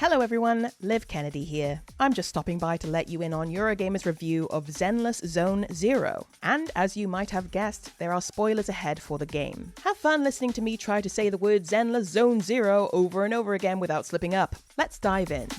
Hello everyone, Liv Kennedy here. I'm just stopping by to let you in on Eurogamer's review of Zenless Zone Zero. And as you might have guessed, there are spoilers ahead for the game. Have fun listening to me try to say the word Zenless Zone Zero over and over again without slipping up. Let's dive in.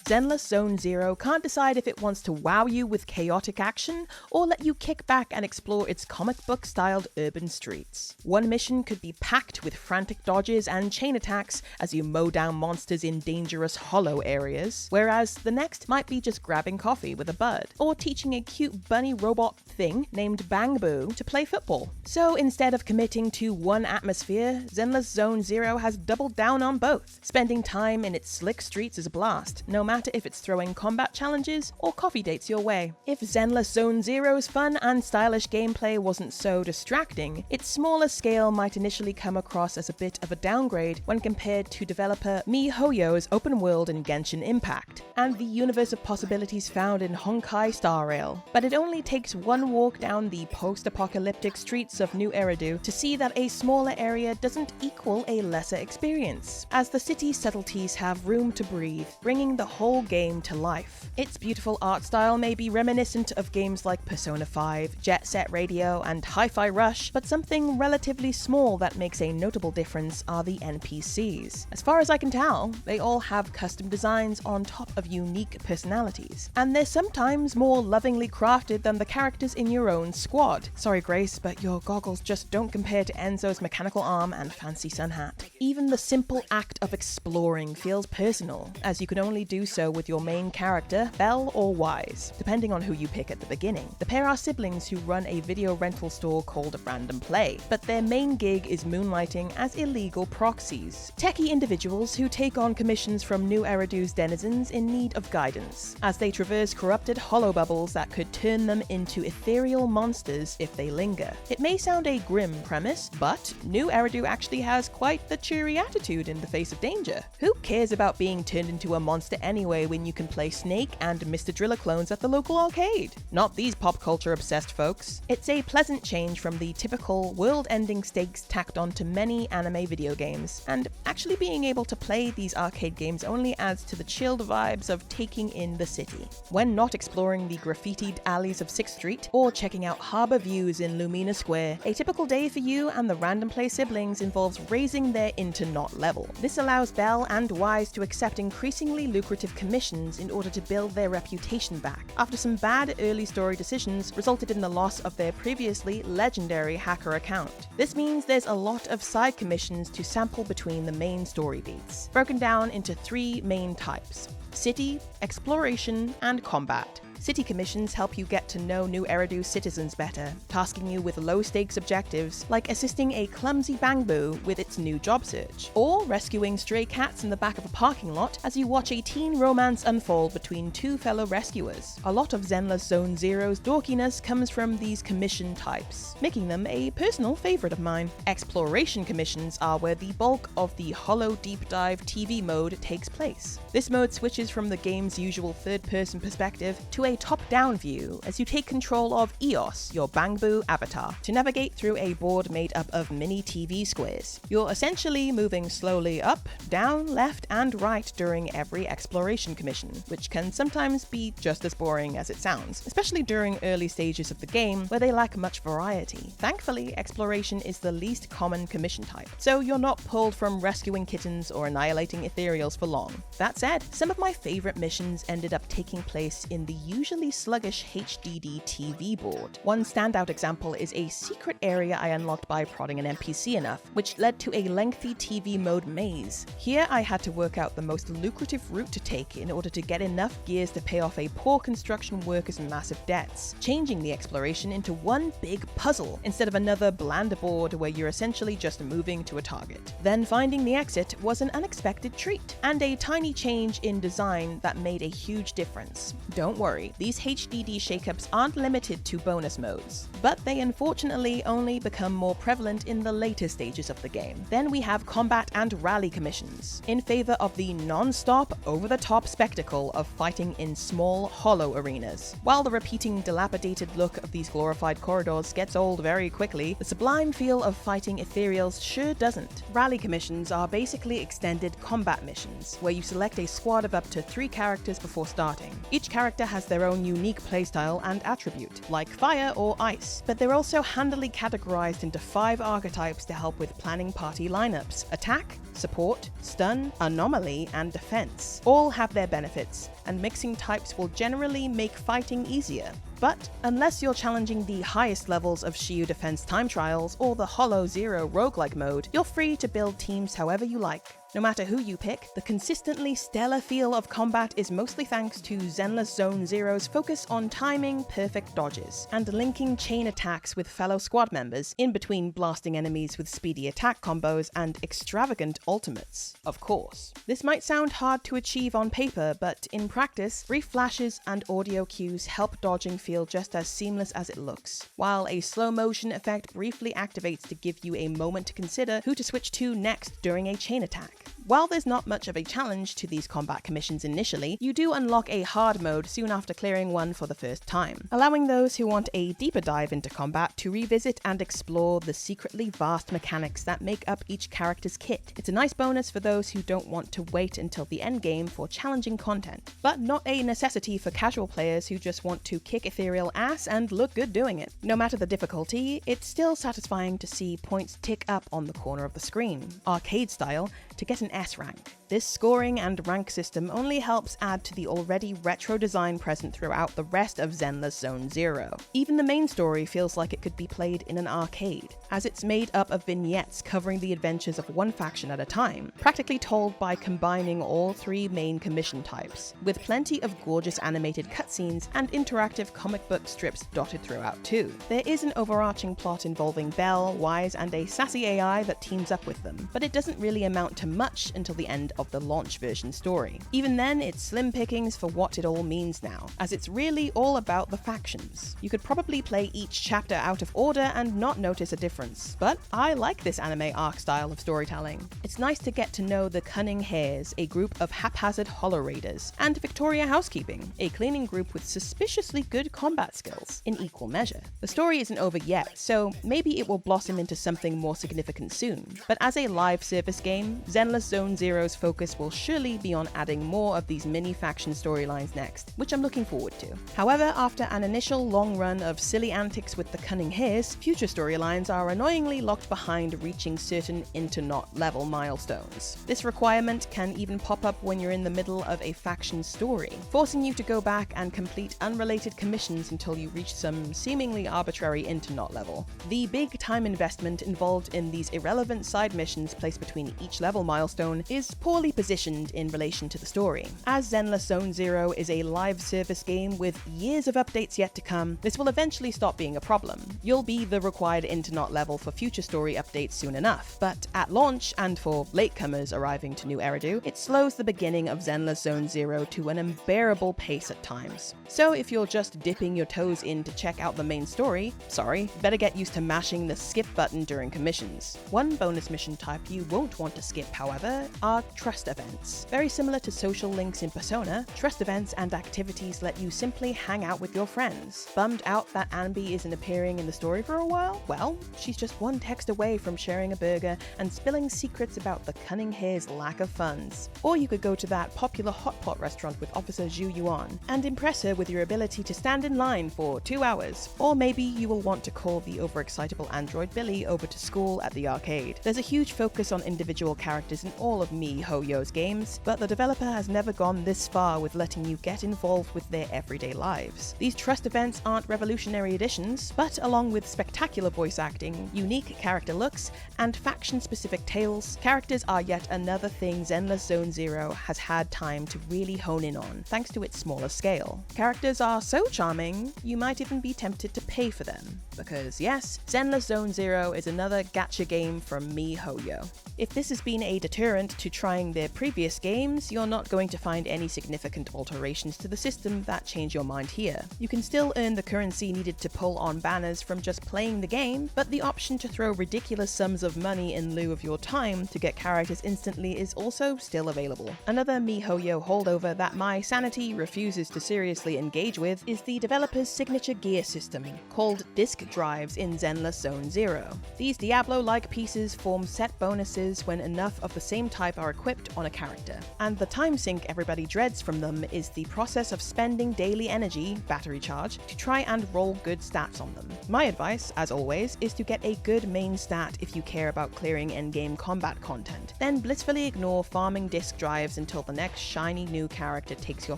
Zenless Zone Zero can't decide if it wants to wow you with chaotic action or let you kick back and explore its comic book-styled urban streets. One mission could be packed with frantic dodges and chain attacks as you mow down monsters in dangerous hollow areas, whereas the next might be just grabbing coffee with a bud, or teaching a cute bunny robot thing named Bang Boo to play football. So instead of committing to one atmosphere, Zenless Zone Zero has doubled down on both. Spending time in its slick streets is a blast, no matter if it's throwing combat challenges or coffee dates your way. If Zenless Zone Zero's fun and stylish gameplay wasn't so distracting, its smaller scale might initially come across as a bit of a downgrade when compared to developer miHoYo's open world in Genshin Impact, and the universe of possibilities found in Honkai Star Rail. But it only takes one walk down the post-apocalyptic streets of New Eridu to see that a smaller area doesn't equal a lesser experience, as the city's subtleties have room to breathe, bringing the whole game to life. Its beautiful art style may be reminiscent of games like Persona 5, Jet Set Radio, and Hi-Fi Rush, but something relatively small that makes a notable difference are the NPCs. As far as I can tell, they all have custom designs on top of unique personalities, and they're sometimes more lovingly crafted than the characters in your own squad. Sorry Grace, but your goggles just don't compare to Enzo's mechanical arm and fancy sun hat. Even the simple act of exploring feels personal, as you can only do so with your main character, Belle or Wise, depending on who you pick at the beginning. The pair are siblings who run a video rental store called Random Play, but their main gig is moonlighting as illegal proxies, techie individuals who take on commissions from New Eridu's denizens in need of guidance, as they traverse corrupted hollow bubbles that could turn them into ethereal monsters if they linger. It may sound a grim premise, but New Eridu actually has quite the cheery attitude in the face of danger. Who cares about being turned into a monster anyway when you can play Snake and Mr. Driller clones at the local arcade? Not these pop culture obsessed folks. It's a pleasant change from the typical world-ending stakes tacked onto many anime video games, and actually being able to play these arcade games only adds to the chilled vibes of taking in the city. When not exploring the graffitied alleys of 6th Street or checking out harbor views in Lumina Square, a typical day for you and the Random Play siblings involves raising their into-not level. This allows Belle and Wise to accept increasingly lucrative commissions in order to build their reputation back, after some bad early story decisions resulted in the loss of their previously legendary hacker account. This means there's a lot of side commissions to sample between the main story beats, broken down into 3 main types: city, exploration, and combat. City commissions help you get to know New Eridu citizens better, tasking you with low-stakes objectives like assisting a clumsy Bang Boo with its new job search, or rescuing stray cats in the back of a parking lot as you watch a teen romance unfold between 2 fellow rescuers. A lot of Zenless Zone Zero's dorkiness comes from these commission types, making them a personal favorite of mine. Exploration commissions are where the bulk of the hollow deep dive TV mode takes place. This mode switches from the game's usual third-person perspective to a top-down view as you take control of Eos, your Bang Boo avatar, to navigate through a board made up of mini TV squares. You're essentially moving slowly up, down, left, and right during every exploration commission, which can sometimes be just as boring as it sounds, especially during early stages of the game where they lack much variety. Thankfully, exploration is the least common commission type, so you're not pulled from rescuing kittens or annihilating ethereals for long. That said, some of my favorite missions ended up taking place in the usually sluggish HDD TV board. One standout example is a secret area I unlocked by prodding an NPC enough, which led to a lengthy TV mode maze. Here I had to work out the most lucrative route to take in order to get enough gears to pay off a poor construction worker's massive debts, changing the exploration into one big puzzle instead of another bland board where you're essentially just moving to a target. Then finding the exit was an unexpected treat, and a tiny change in design that made a huge difference. Don't worry, story, these HDD shakeups aren't limited to bonus modes, but they unfortunately only become more prevalent in the later stages of the game. Then we have combat and rally commissions, in favor of the non-stop, over-the-top spectacle of fighting in small, hollow arenas. While the repeating, dilapidated look of these glorified corridors gets old very quickly, the sublime feel of fighting ethereals sure doesn't. Rally commissions are basically extended combat missions, where you select a squad of up to 3 characters before starting. Each character has their own unique playstyle and attribute, like fire or ice, but they're also handily categorized into 5 archetypes to help with planning party lineups: attack, support, stun, anomaly, and defense. All have their benefits, and mixing types will generally make fighting easier. But unless you're challenging the highest levels of Shiyu Defense time trials or the Hollow Zero roguelike mode, you're free to build teams however you like. No matter who you pick, the consistently stellar feel of combat is mostly thanks to Zenless Zone Zero's focus on timing perfect dodges, and linking chain attacks with fellow squad members, in between blasting enemies with speedy attack combos and extravagant ultimates, of course. This might sound hard to achieve on paper, but in practice, brief flashes and audio cues help dodging feel just as seamless as it looks, while a slow motion effect briefly activates to give you a moment to consider who to switch to next during a chain attack. While there's not much of a challenge to these combat commissions initially, you do unlock a hard mode soon after clearing one for the first time, allowing those who want a deeper dive into combat to revisit and explore the secretly vast mechanics that make up each character's kit. It's a nice bonus for those who don't want to wait until the endgame for challenging content, but not a necessity for casual players who just want to kick ethereal ass and look good doing it. No matter the difficulty, it's still satisfying to see points tick up on the corner of the screen, arcade style, to get an S rank. This scoring and rank system only helps add to the already retro design present throughout the rest of Zenless Zone Zero. Even the main story feels like it could be played in an arcade, as it's made up of vignettes covering the adventures of one faction at a time, practically told by combining all 3 main commission types, with plenty of gorgeous animated cutscenes and interactive comic book strips dotted throughout too. There is an overarching plot involving Belle, Wise, and a sassy AI that teams up with them, but it doesn't really amount to much until the end of the launch version story. Even then, it's slim pickings for what it all means now, as it's really all about the factions. You could probably play each chapter out of order and not notice a difference, but I like this anime arc style of storytelling. It's nice to get to know the Cunning Hares, a group of haphazard hollow raiders, and Victoria Housekeeping, a cleaning group with suspiciously good combat skills, in equal measure. The story isn't over yet, so maybe it will blossom into something more significant soon, but as a live service game, Zenless Zone Zero's focus will surely be on adding more of these mini-faction storylines next, which I'm looking forward to. However, after an initial long run of silly antics with the Cunning Hares, future storylines are annoyingly locked behind reaching certain Inter-Not level milestones. This requirement can even pop up when you're in the middle of a faction story, forcing you to go back and complete unrelated commissions until you reach some seemingly arbitrary Inter-Not level. The big time investment involved in these irrelevant side missions placed between each level milestone is poorly positioned in relation to the story. As Zenless Zone Zero is a live service game with years of updates yet to come, this will eventually stop being a problem. You'll be the required Inter-Not level for future story updates soon enough, but at launch, and for latecomers arriving to New Eridu, it slows the beginning of Zenless Zone Zero to an unbearable pace at times. So if you're just dipping your toes in to check out the main story, sorry, better get used to mashing the skip button during commissions. One bonus mission type you won't want to skip, however, are trust events. Very similar to social links in Persona, trust events and activities let you simply hang out with your friends. Bummed out that Anby isn't appearing in the story for a while? Well, she's just one text away from sharing a burger and spilling secrets about the Cunning Hare's lack of funds. Or you could go to that popular hot pot restaurant with Officer Zhu Yuan and impress her with your ability to stand in line for 2 hours. Or maybe you will want to call the overexcitable android Billy over to school at the arcade. There's a huge focus on individual characters in all of miHoYo's games, but the developer has never gone this far with letting you get involved with their everyday lives. These trust events aren't revolutionary additions, but along with spectacular voice acting, unique character looks, and faction-specific tales, characters are yet another thing Zenless Zone Zero has had time to really hone in on, thanks to its smaller scale. Characters are so charming, you might even be tempted to pay for them. Because yes, Zenless Zone Zero is another gacha game from miHoYo. If this has been a deterrent to trying playing their previous games, you're not going to find any significant alterations to the system that change your mind here. You can still earn the currency needed to pull on banners from just playing the game, but the option to throw ridiculous sums of money in lieu of your time to get characters instantly is also still available. Another miHoYo holdover that my sanity refuses to seriously engage with is the developer's signature gear system, called disk drives in Zenless Zone Zero. These Diablo-like pieces form set bonuses when enough of the same type are equipped on a character. And the time sink everybody dreads from them is the process of spending daily energy, battery charge, to try and roll good stats on them. My advice, as always, is to get a good main stat if you care about clearing endgame combat content. Then blissfully ignore farming disk drives until the next shiny new character takes your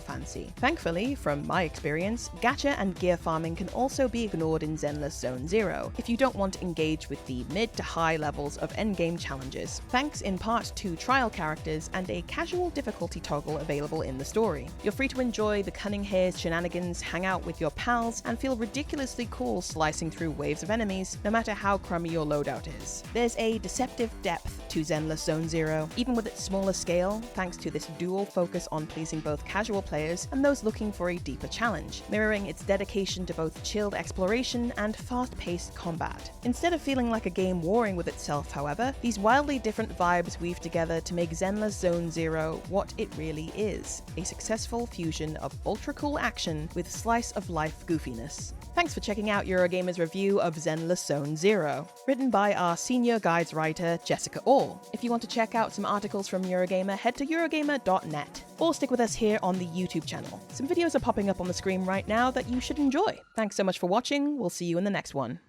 fancy. Thankfully, from my experience, gacha and gear farming can also be ignored in Zenless Zone Zero if you don't want to engage with the mid to high levels of endgame challenges, thanks in part to trial characters and a casual difficulty toggle available in the story. You're free to enjoy the cunning hare's shenanigans, hang out with your pals, and feel ridiculously cool slicing through waves of enemies, no matter how crummy your loadout is. There's a deceptive depth to Zenless Zone Zero, even with its smaller scale, thanks to this dual focus on pleasing both casual players and those looking for a deeper challenge, mirroring its dedication to both chilled exploration and fast-paced combat. Instead of feeling like a game warring with itself, however, these wildly different vibes weave together to make Zenless Zone Zero what it really is, a successful fusion of ultra-cool action with slice-of-life goofiness. Thanks for checking out Eurogamer's review of Zenless Zone Zero, written by our senior guides writer, Jessica Orr. If you want to check out some articles from Eurogamer, head to eurogamer.net, or stick with us here on the YouTube channel. Some videos are popping up on the screen right now that you should enjoy. Thanks so much for watching, we'll see you in the next one.